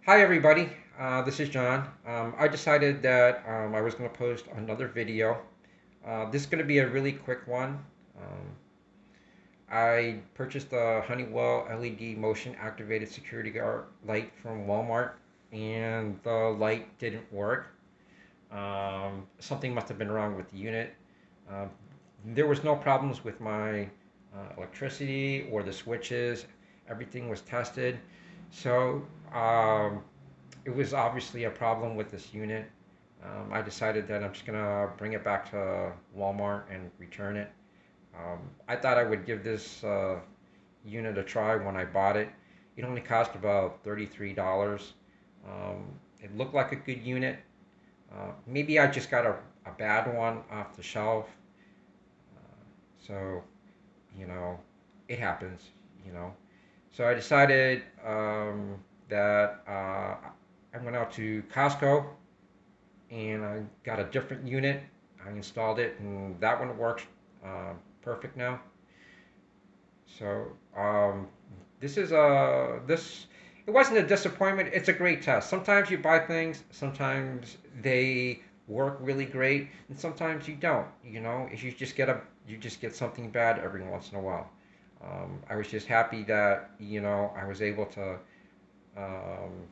Hi everybody, this is John. I decided that I was going to post another video. This is going to be a really quick one. Um, I purchased the Honeywell LED motion activated security guard light from Walmart, and the light didn't work. Something must have been wrong with the unit. Um, there was no problems with my electricity or the switches. Everything was tested. So it was obviously a problem with this unit. I decided that I'm just gonna bring it back to Walmart and return it. I thought I would give this unit a try when I bought it. It only cost about $33. It looked like a good unit. Maybe I just got a bad one off the shelf. So, you know, it happens, you know. So I decided that I went out to Costco and I got a different unit. I installed it, and that one works perfect now. So this is a this. It wasn't a disappointment. It's a great test. Sometimes you buy things. Sometimes they work really great, and sometimes you don't. You know, if you just get something bad every once in a while. I was just happy that I was able to um,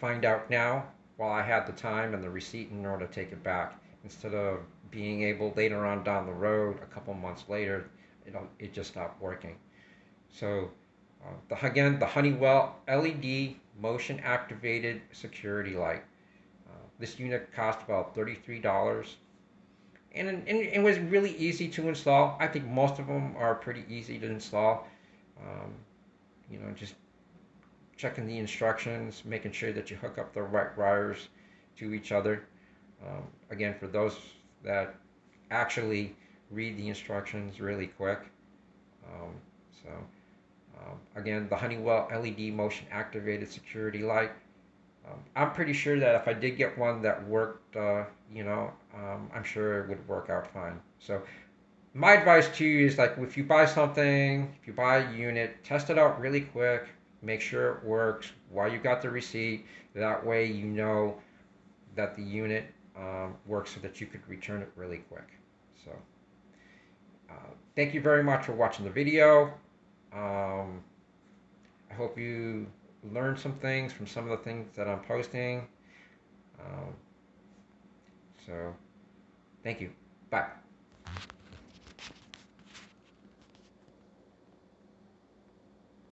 find out now while I had the time and the receipt in order to take it back instead of being able later on down the road, a couple months later, it just stopped working. So again, the Honeywell LED motion activated security light. This unit cost about $33, and it was really easy to install. I think most of them are pretty easy to install. Um, just checking the instructions, making sure that you hook up the right wires to each other. Again, for those that actually read the instructions really quick. Um, so again, the Honeywell LED motion activated security light. I'm pretty sure that if I did get one that worked, I'm sure it would work out fine. So my advice to you is, like, if you buy something, if you buy a unit, test it out really quick, make sure it works while you got the receipt. That way you know that the unit works so that you could return it really quick. So thank you very much for watching the video. Um, I hope you learned some things from some of the things that I'm posting. Um, so thank you. Bye.